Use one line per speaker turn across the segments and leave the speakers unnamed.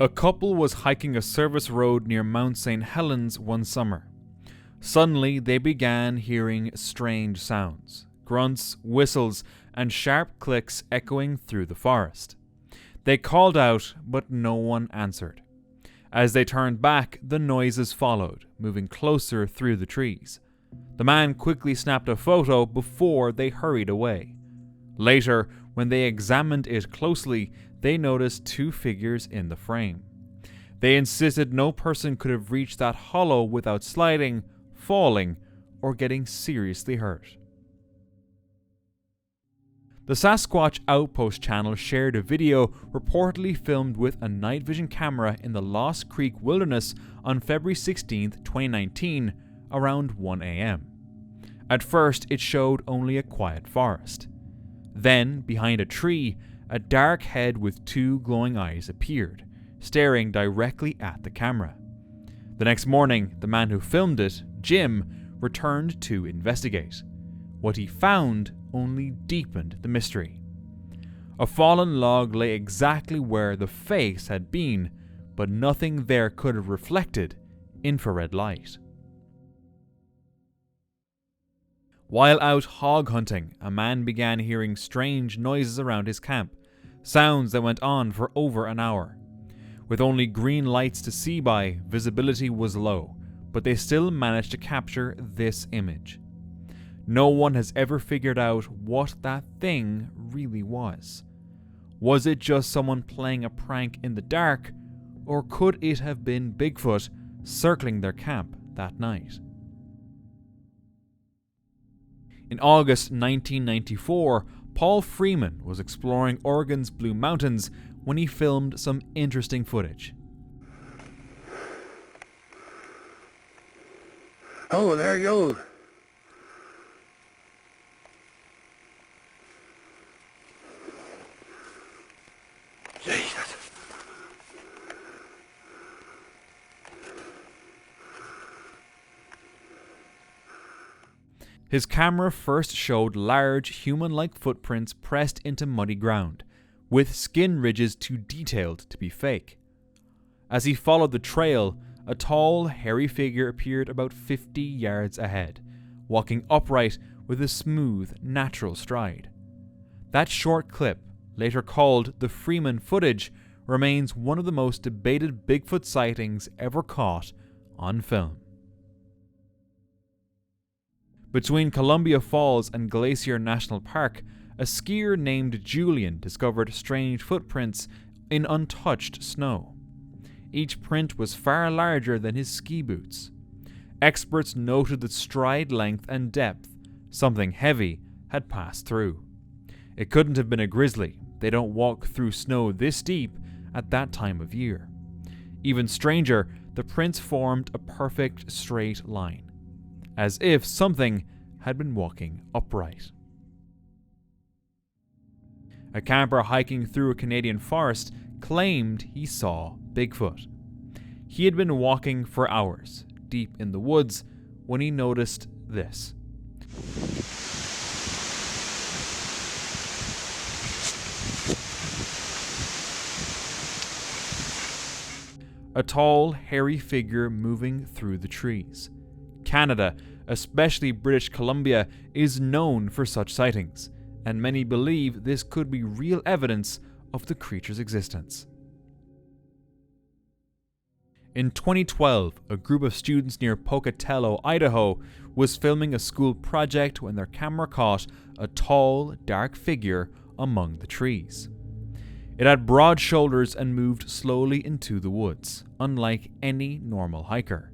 A couple was hiking a service road near Mount St. Helens one summer. Suddenly, they began hearing strange sounds, grunts, whistles, and sharp clicks echoing through the forest. They called out, but no one answered. As they turned back, the noises followed, moving closer through the trees. The man quickly snapped a photo before they hurried away. Later, when they examined it closely, they noticed two figures in the frame. They insisted no person could have reached that hollow without sliding, falling, or getting seriously hurt. The Sasquatch Outpost channel shared a video reportedly filmed with a night vision camera in the Lost Creek Wilderness on February 16, 2019, around 1 a.m. At first, it showed only a quiet forest. Then, behind a tree, a dark head with two glowing eyes appeared, staring directly at the camera. The next morning, the man who filmed it, Jim, returned to investigate. What he found only deepened the mystery. A fallen log lay exactly where the face had been, but nothing there could have reflected infrared light. While out hog hunting, a man began hearing strange noises around his camp, sounds that went on for over an hour. With only green lights to see by, visibility was low, but they still managed to capture this image. No one has ever figured out what that thing really was. Was it just someone playing a prank in the dark, or could it have been Bigfoot circling their camp that night? In August 1994, Paul Freeman was exploring Oregon's Blue Mountains when he filmed some interesting footage.
Oh, there he goes. Jesus.
His camera first showed large, human-like footprints pressed into muddy ground, with skin ridges too detailed to be fake. As he followed the trail, a tall, hairy figure appeared about 50 yards ahead, walking upright with a smooth, natural stride. That short clip, later called the Freeman footage, remains one of the most debated Bigfoot sightings ever caught on film. Between Columbia Falls and Glacier National Park, a skier named Julian discovered strange footprints in untouched snow. Each print was far larger than his ski boots. Experts noted the stride length and depth. Something heavy had passed through. It couldn't have been a grizzly. They don't walk through snow this deep at that time of year. Even stranger, the prints formed a perfect straight line, as if something had been walking upright. A camper hiking through a Canadian forest claimed he saw Bigfoot. He had been walking for hours, deep in the woods, when he noticed this. A tall, hairy figure moving through the trees. Canada, especially British Columbia, is known for such sightings, and many believe this could be real evidence of the creature's existence. In 2012, a group of students near Pocatello, Idaho, was filming a school project when their camera caught a tall, dark figure among the trees. It had broad shoulders and moved slowly into the woods, unlike any normal hiker.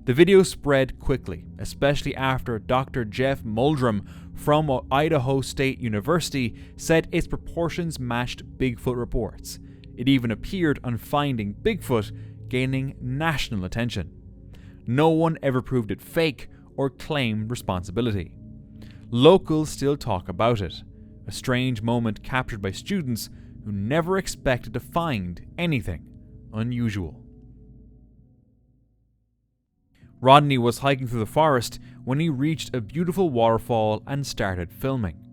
The video spread quickly, especially after Dr. Jeff Muldrum from Idaho State University said its proportions matched Bigfoot reports. It even appeared on Finding Bigfoot, gaining national attention. No one ever proved it fake or claimed responsibility. Locals still talk about it, a strange moment captured by students who never expected to find anything unusual. Rodney was hiking through the forest when he reached a beautiful waterfall and started filming.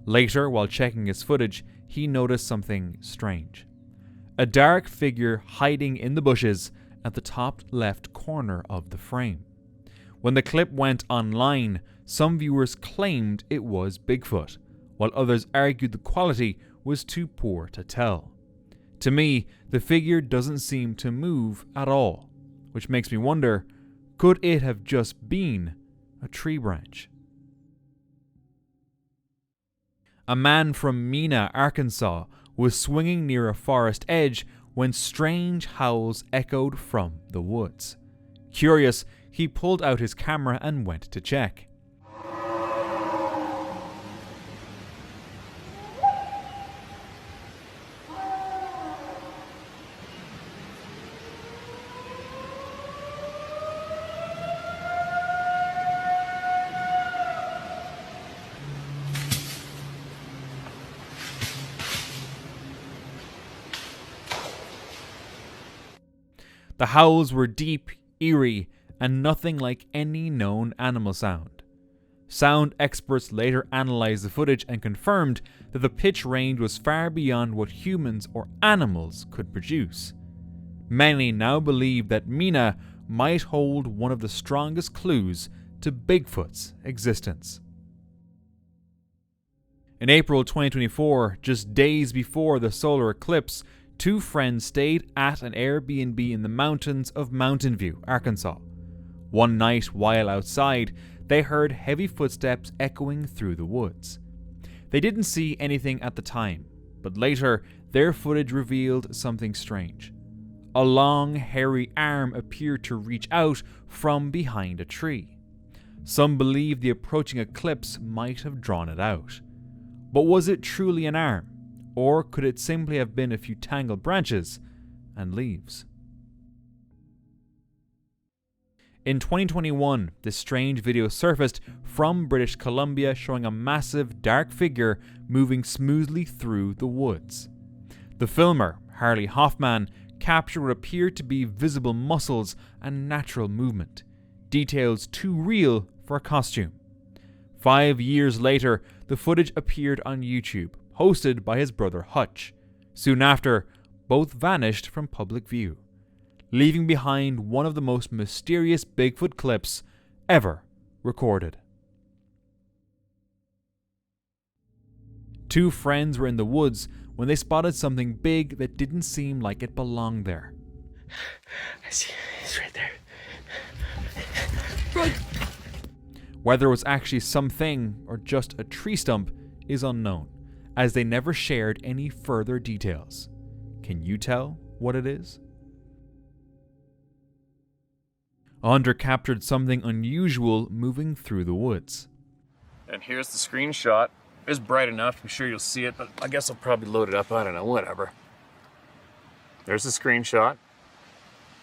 Later, while checking his footage, he noticed something strange. a dark figure hiding in the bushes at the top left corner of the frame. When the clip went online, some viewers claimed it was Bigfoot, while others argued the quality was too poor to tell. To me, the figure doesn't seem to move at all, which makes me wonder, could it have just been a tree branch? A man from Mena, Arkansas, was swinging near a forest edge when strange howls echoed from the woods. Curious, he pulled out his camera and went to check. The howls were deep, eerie, and nothing like any known animal sound. Sound experts later analysed the footage and confirmed that the pitch range was far beyond what humans or animals could produce. Many now believe that Mena might hold one of the strongest clues to Bigfoot's existence. In April 2024, just days before the solar eclipse, two friends stayed at an Airbnb in the mountains of Mountain View, Arkansas. One night, while outside, they heard heavy footsteps echoing through the woods. They didn't see anything at the time, but later, their footage revealed something strange. A long, hairy arm appeared to reach out from behind a tree. Some believe the approaching eclipse might have drawn it out. But was it truly an arm? Or could it simply have been a few tangled branches and leaves? In 2021, this strange video surfaced from British Columbia showing a massive dark figure moving smoothly through the woods. The filmer, Harley Hoffman, captured what appeared to be visible muscles and natural movement, details too real for a costume. 5 years later, the footage appeared on YouTube, hosted by his brother Hutch. Soon after, both vanished from public view, leaving behind one of the most mysterious Bigfoot clips ever recorded. Two friends were in the woods when they spotted something big that didn't seem like it belonged there.
I see. He's right there.
Run! Whether it was actually something or just a tree stump is unknown, as they never shared any further details. Can you tell what it is? A hunter captured something unusual moving through the woods.
And here's the screenshot. It's bright enough, I'm sure you'll see it, but I guess I'll probably load it up, I don't know, whatever. There's the screenshot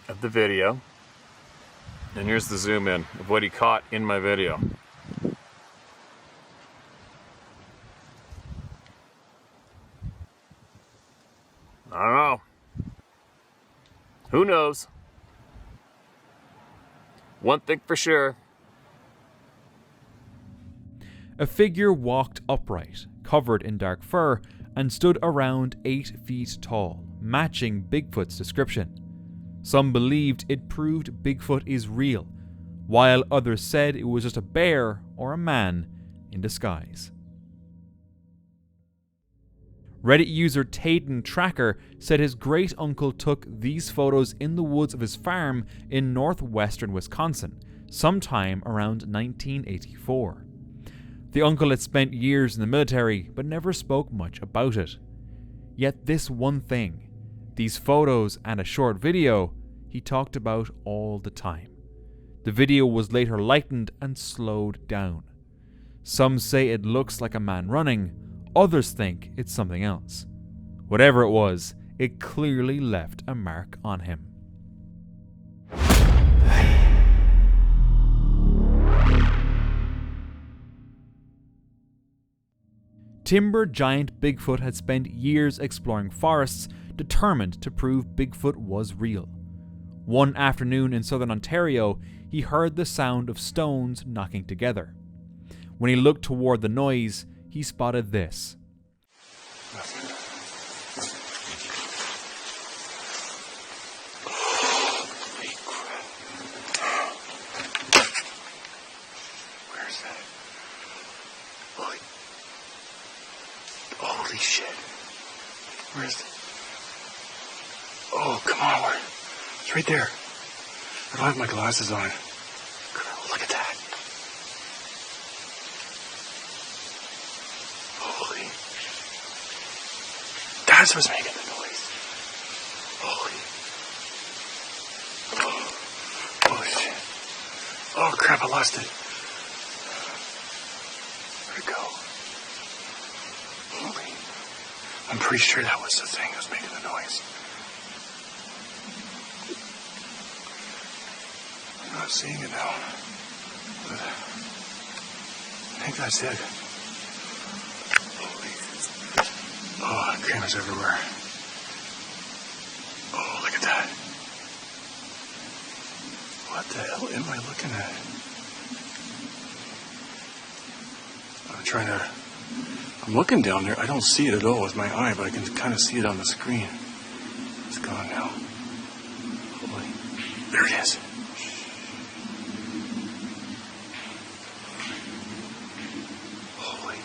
of the video. And here's the zoom in of what he caught in my video. I don't know. Who knows? One thing for sure.
A figure walked upright, covered in dark fur, and stood around 8 feet tall, matching Bigfoot's description. Some believed it proved Bigfoot is real, while others said it was just a bear or a man in disguise. Reddit user Taden Tracker said his great-uncle took these photos in the woods of his farm in northwestern Wisconsin, sometime around 1984. The uncle had spent years in the military, but never spoke much about it. Yet this one thing, these photos and a short video, he talked about all the time. The video was later lightened and slowed down. Some say it looks like a man running, others think it's something else. Whatever it was, it clearly left a mark on him. Timber giant Bigfoot had spent years exploring forests, determined to prove Bigfoot was real. One afternoon in southern Ontario, he heard the sound of stones knocking together. When he looked toward the noise, he spotted this.
Oh, come on. It's right there. I don't have my glasses on. Look at that. Holy. That's what's making the noise. Holy. Holy shit. Oh, crap, I lost it. Where'd it go? Holy. I'm pretty sure that was the thing that was making the noise. I'm not seeing it now. But I think that's it. Holy. Oh, cameras everywhere. Oh, look at that. What the hell am I looking at? I'm looking down there. I don't see it at all with my eye, but I can kind of see it on the screen. It's gone now. Holy. There it is. Holy.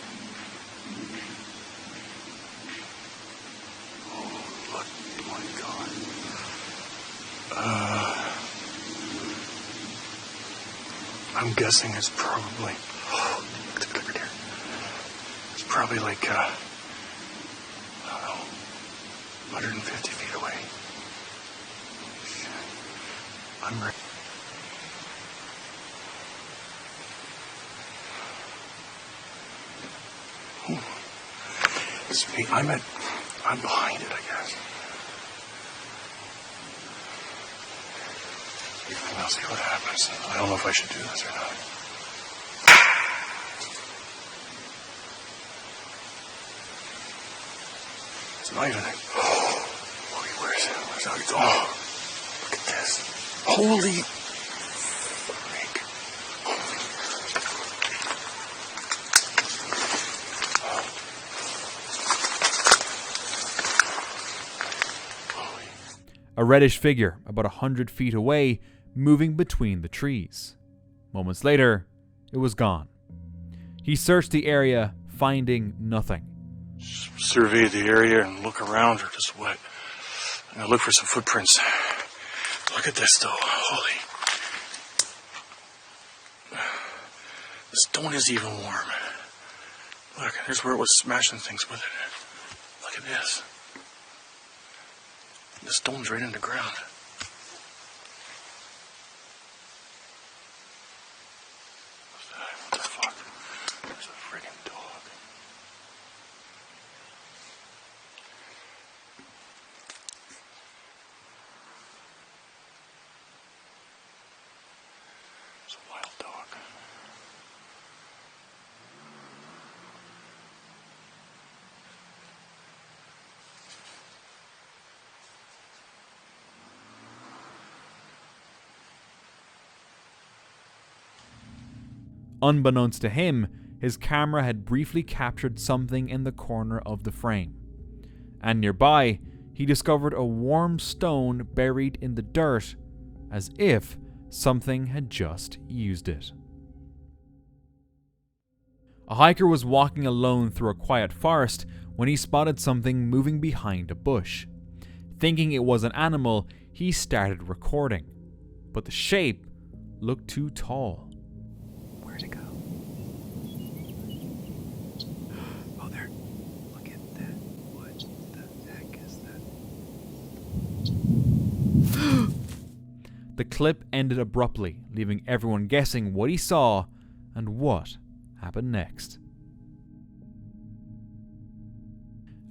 Oh, look. Oh my God. I'm guessing it's probably... Oh, look at the clicker there. It's probably like, I don't know, 150 feet away. I'm ready. It's me. I'm behind it, I guess. I'll see what happens. I don't know if I should do this or not. It's not even... Holy, where's it? Where's it? Oh, look at this. Holy... freak.
A reddish figure about 100 feet away, moving between the trees. Moments later, it was gone. He searched the area, finding nothing.
Survey the area and look around, or just what? I'm gonna look for some footprints. Look at this, though. Holy. The stone is even warm. Look, here's where it was smashing things with it. Look at this. The stone's right in the ground. What the fuck? There's a friggin' dog. It's a wild dog.
Unbeknownst to him, his camera had briefly captured something in the corner of the frame. And nearby, he discovered a warm stone buried in the dirt, as if something had just used it. A hiker was walking alone through a quiet forest when he spotted something moving behind a bush. Thinking it was an animal, he started recording. But the shape looked too tall.
Where'd it go? Oh, there. Look at that. What the heck is that?
The clip ended abruptly, leaving everyone guessing what he saw and what happened next.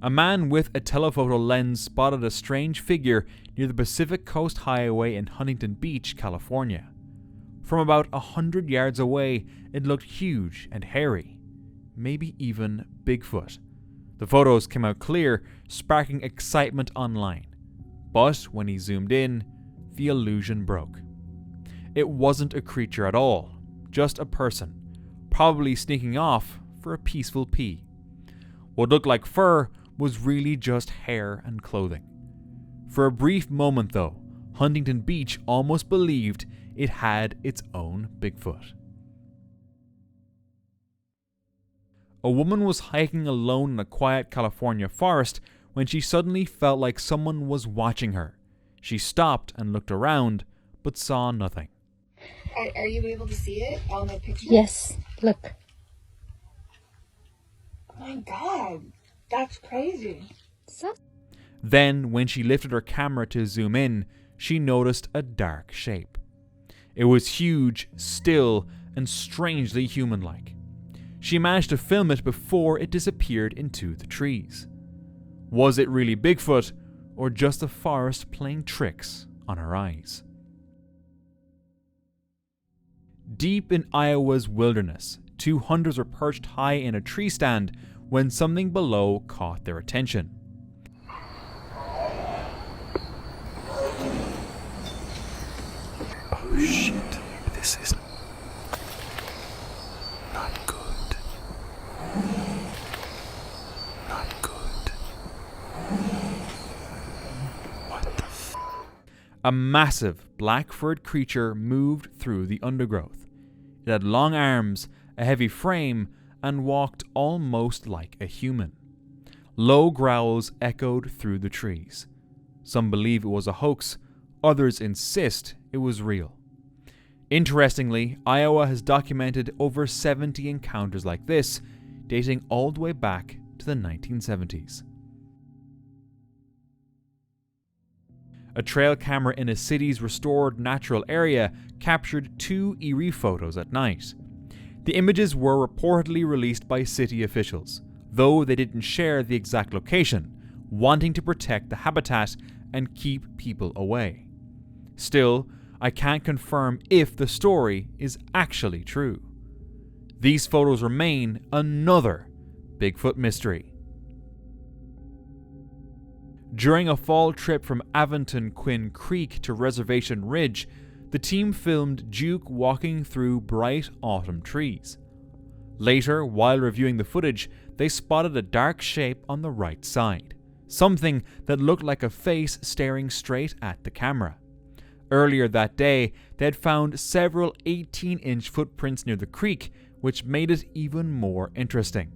A man with a telephoto lens spotted a strange figure near the Pacific Coast Highway in Huntington Beach, California. From about 100 yards away, it looked huge and hairy, maybe even Bigfoot. The photos came out clear, sparking excitement online. But when he zoomed in, the illusion broke. It wasn't a creature at all, just a person, probably sneaking off for a peaceful pee. What looked like fur was really just hair and clothing. For a brief moment though, Huntington Beach almost believed it had its own Bigfoot. A woman was hiking alone in a quiet California forest when she suddenly felt like someone was watching her, She stopped and looked around, but saw nothing.
Are you able to see it on the picture?
Yes, look.
Oh my god, that's crazy.
Then, when she lifted her camera to zoom in, she noticed a dark shape. It was huge, still, and strangely human-like. She managed to film it before it disappeared into the trees. Was it really Bigfoot, or just the forest playing tricks on her eyes? Deep in Iowa's wilderness, two hunters were perched high in a tree stand when something below caught their attention.
Oh shit, this is not good. Not good. What the f?
A massive black-furred creature moved through the undergrowth. It had long arms, a heavy frame, and walked almost like a human. Low growls echoed through the trees. Some believe it was a hoax, others insist it was real. Interestingly, Iowa has documented over 70 encounters like this, dating all the way back to the 1970s. A trail camera in a city's restored natural area captured 2 eerie photos at night. The images were reportedly released by city officials, though they didn't share the exact location, wanting to protect the habitat and keep people away. Still, I can't confirm if the story is actually true. These photos remain another Bigfoot mystery. During a fall trip from Aventon Quinn Creek to Reservation Ridge, the team filmed Duke walking through bright autumn trees. Later, while reviewing the footage, they spotted a dark shape on the right side, something that looked like a face staring straight at the camera. Earlier that day, they had found several 18-inch footprints near the creek, which made it even more interesting.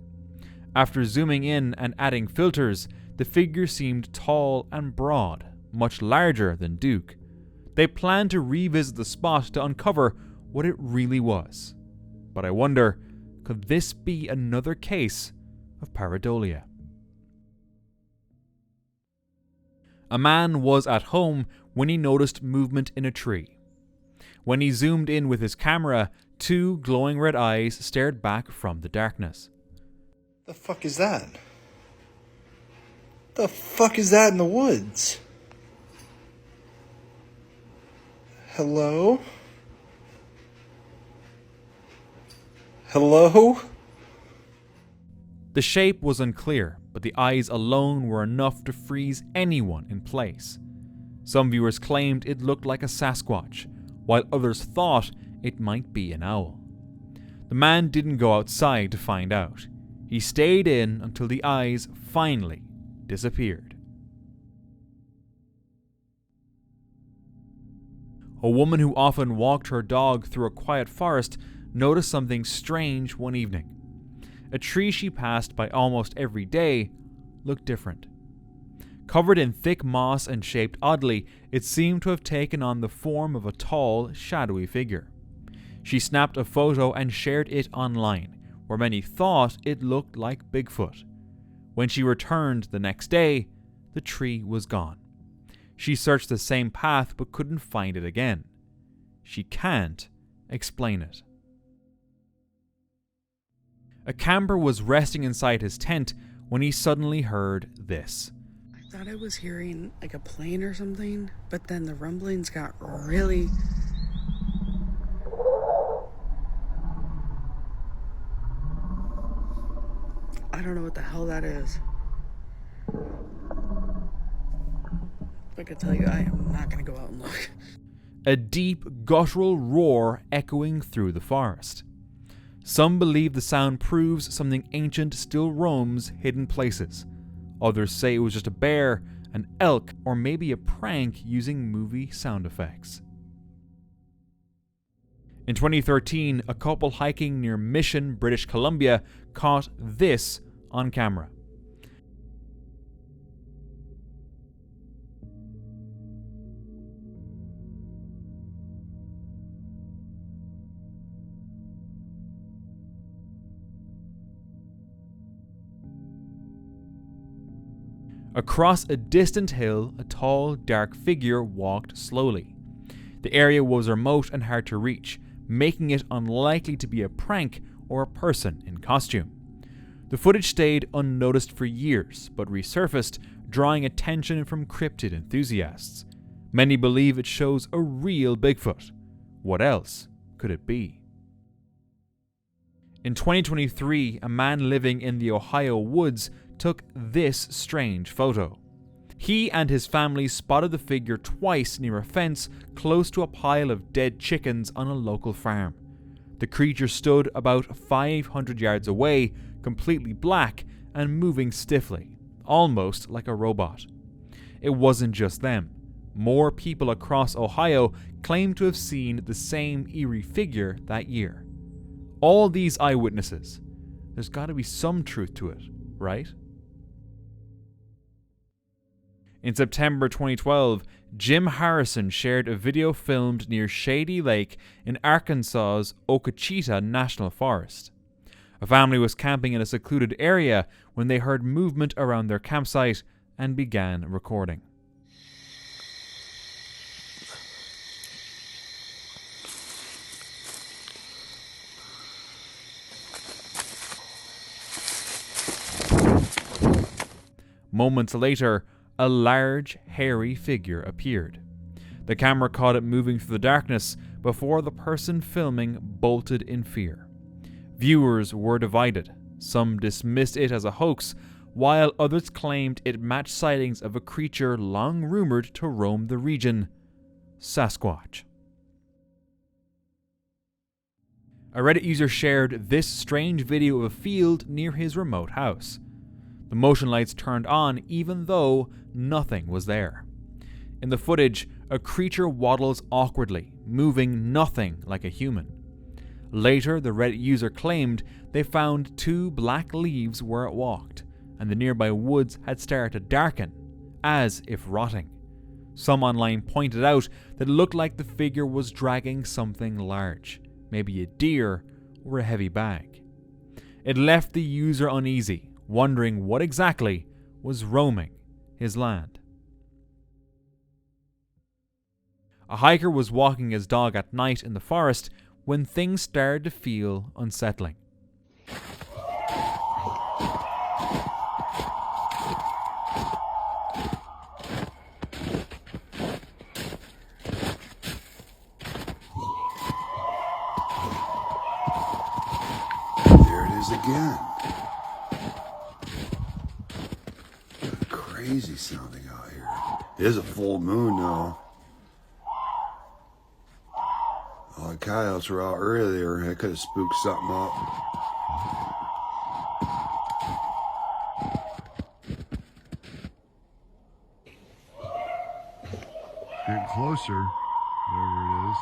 After zooming in and adding filters, the figure seemed tall and broad, much larger than Duke. They planned to revisit the spot to uncover what it really was. But I wonder, could this be another case of pareidolia? A man was at home when he noticed movement in a tree. When he zoomed in with his camera, 2 glowing red eyes stared back from the darkness.
The fuck is that? The fuck is that in the woods? Hello? Hello?
The shape was unclear, but the eyes alone were enough to freeze anyone in place. Some viewers claimed it looked like a Sasquatch, while others thought it might be an owl. The man didn't go outside to find out. He stayed in until the eyes finally disappeared. A woman who often walked her dog through a quiet forest noticed something strange one evening. A tree she passed by almost every day looked different. Covered in thick moss and shaped oddly, it seemed to have taken on the form of a tall, shadowy figure. She snapped a photo and shared it online, where many thought it looked like Bigfoot. When she returned the next day, the tree was gone. She searched the same path but couldn't find it again. She can't explain it. A camper was resting inside his tent when he suddenly heard this.
I thought I was hearing like a plane or something, but then the rumblings got really... I don't know what the hell that is. I could tell you, I am not going to go out and look.
A deep, guttural roar echoing through the forest. Some believe the sound proves something ancient still roams hidden places. Others say it was just a bear, an elk, or maybe a prank using movie sound effects. In 2013, a couple hiking near Mission, British Columbia, caught this on camera. Across a distant hill, a tall, dark figure walked slowly. The area was remote and hard to reach, making it unlikely to be a prank or a person in costume. The footage stayed unnoticed for years, but resurfaced, drawing attention from cryptid enthusiasts. Many believe it shows a real Bigfoot. What else could it be? In 2023, a man living in the Ohio woods took this strange photo. He and his family spotted the figure twice near a fence close to a pile of dead chickens on a local farm. The creature stood about 500 yards away, completely black and moving stiffly, almost like a robot. It wasn't just them. More people across Ohio claimed to have seen the same eerie figure that year. All these eyewitnesses. There's got to be some truth to it, right? In September 2012, Jim Harrison shared a video filmed near Shady Lake in Arkansas's Okachita National Forest. A family was camping in a secluded area when they heard movement around their campsite and began recording. Moments later, a large, hairy figure appeared. The camera caught it moving through the darkness before the person filming bolted in fear. Viewers were divided. Some dismissed it as a hoax, while others claimed it matched sightings of a creature long rumored to roam the region: Sasquatch. A Reddit user shared this strange video of a field near his remote house. The motion lights turned on even though nothing was there. In the footage, a creature waddles awkwardly, moving nothing like a human. Later, the Reddit user claimed they found 2 black leaves where it walked, and the nearby woods had started to darken, as if rotting. Some online pointed out that it looked like the figure was dragging something large, maybe a deer or a heavy bag. It left the user uneasy, wondering what exactly was roaming his land. A hiker was walking his dog at night in the forest when things started to feel unsettling.
There it is again. Crazy sounding out here. It is a full moon though. Oh, the coyotes were out earlier. That could have spooked something up. Getting closer. Whatever it is.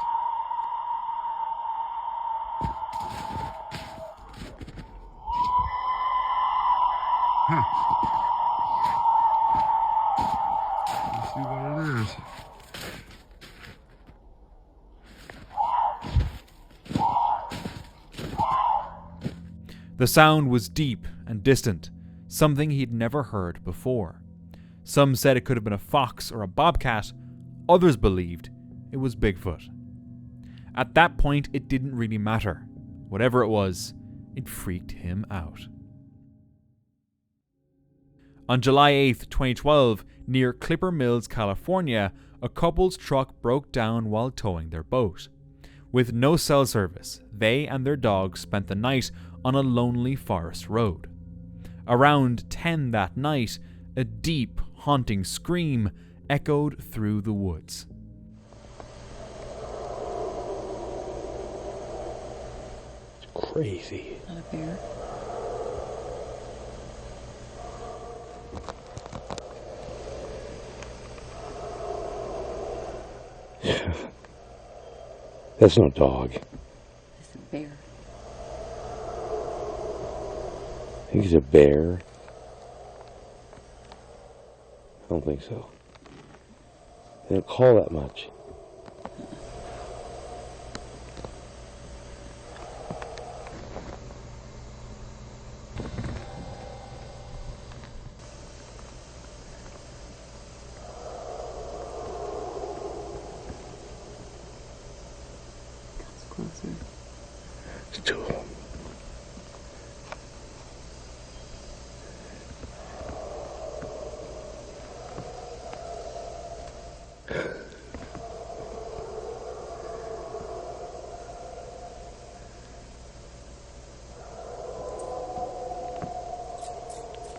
Huh. Let's see what it is.
The sound was deep and distant, something he'd never heard before. Some said it could have been a fox or a bobcat, others believed it was Bigfoot. At that point, it didn't really matter. Whatever it was, it freaked him out. On July 8, 2012, near Clipper Mills, California, a couple's truck broke down while towing their boat. With no cell service, they and their dog spent the night on a lonely forest road. Around 10 that night, a deep, haunting scream echoed through the woods.
It's crazy.
Not a bear.
That's no dog.
It's a bear.
I think it's a bear. I don't think so. They don't call that much.
closer.
It's two of them.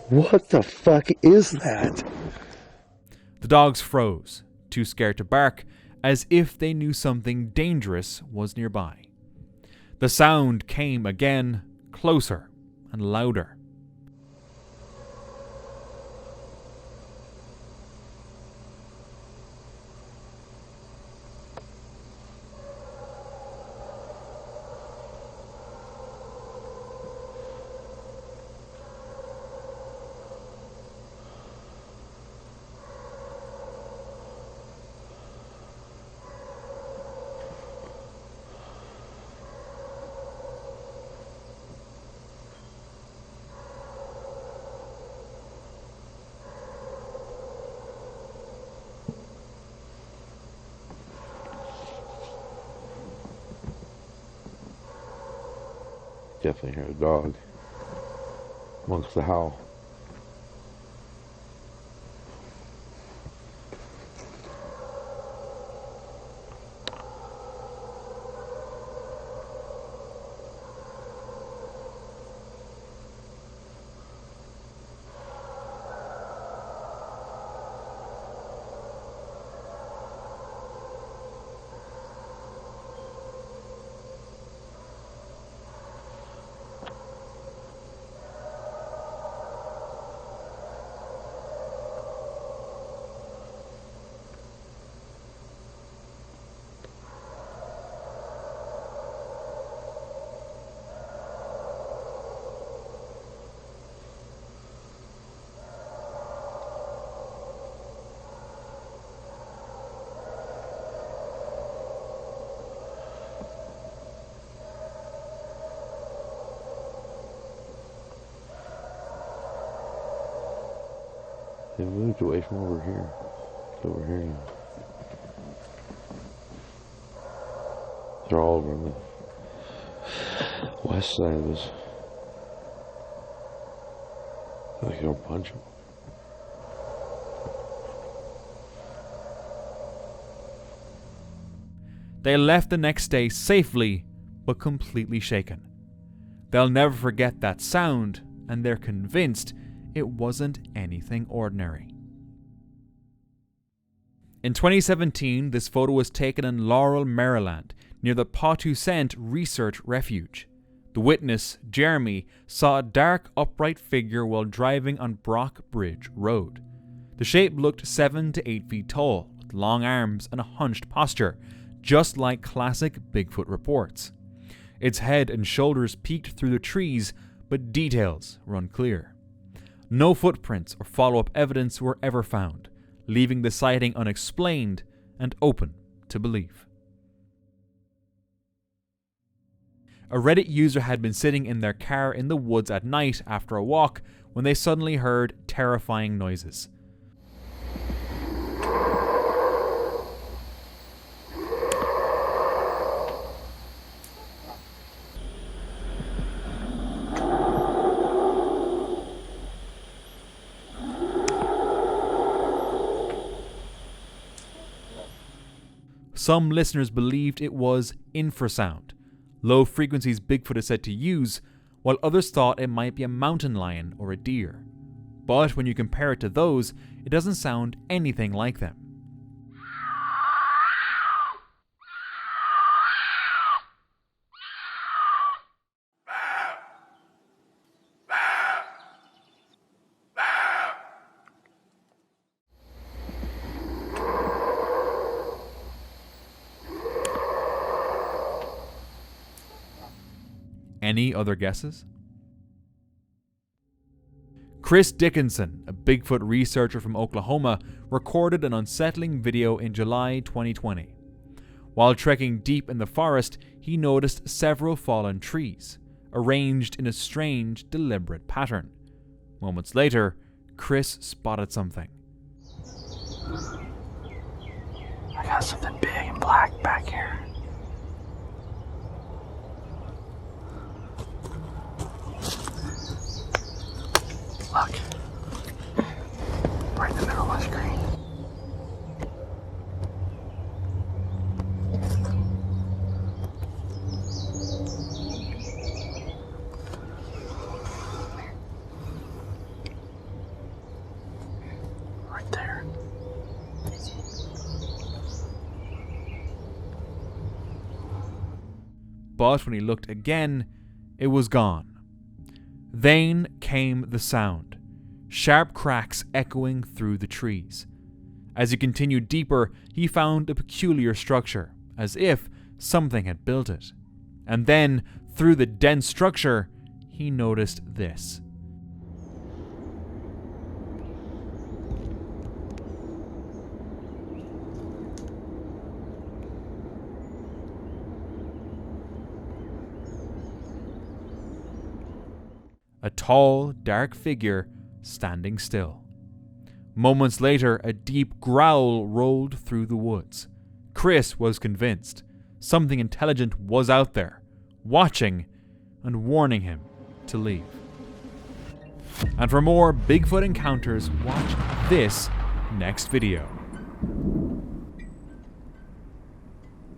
What the fuck is that?
The dogs froze, too scared to bark, as if they knew something dangerous was nearby. The sound came again, closer and louder.
Definitely hear a dog amongst the howl. They moved away from over here. It's over here now. They're all over on the west side of us. Like you don't punch them.
They left the next day safely, but completely shaken. They'll never forget that sound, and they're convinced it wasn't anything ordinary. In 2017, this photo was taken in Laurel, Maryland, near the Pawtuxent Research Refuge. The witness, Jeremy, saw a dark, upright figure while driving on Brock Bridge Road. The shape looked 7 to 8 feet tall, with long arms and a hunched posture, just like classic Bigfoot reports. Its head and shoulders peeked through the trees, but details were unclear. No footprints or follow-up evidence were ever found, leaving the sighting unexplained and open to belief. A Reddit user had been sitting in their car in the woods at night after a walk when they suddenly heard terrifying noises. Some listeners believed it was infrasound, low frequencies Bigfoot is said to use, while others thought it might be a mountain lion or a deer. But when you compare it to those, it doesn't sound anything like them. Any other guesses? Chris Dickinson, a Bigfoot researcher from Oklahoma, recorded an unsettling video in July 2020. While trekking deep in the forest, he noticed several fallen trees, arranged in a strange, deliberate pattern. Moments later, Chris spotted something.
I got something big and black back here.
but when he looked again, it was gone. Then came the sound, sharp cracks echoing through the trees. As he continued deeper, he found a peculiar structure, as if something had built it. And then, through the dense structure, he noticed this. A tall, dark figure standing still. Moments later, a deep growl rolled through the woods. Chris was convinced something intelligent was out there, watching and warning him to leave. And for more Bigfoot encounters, watch this next video.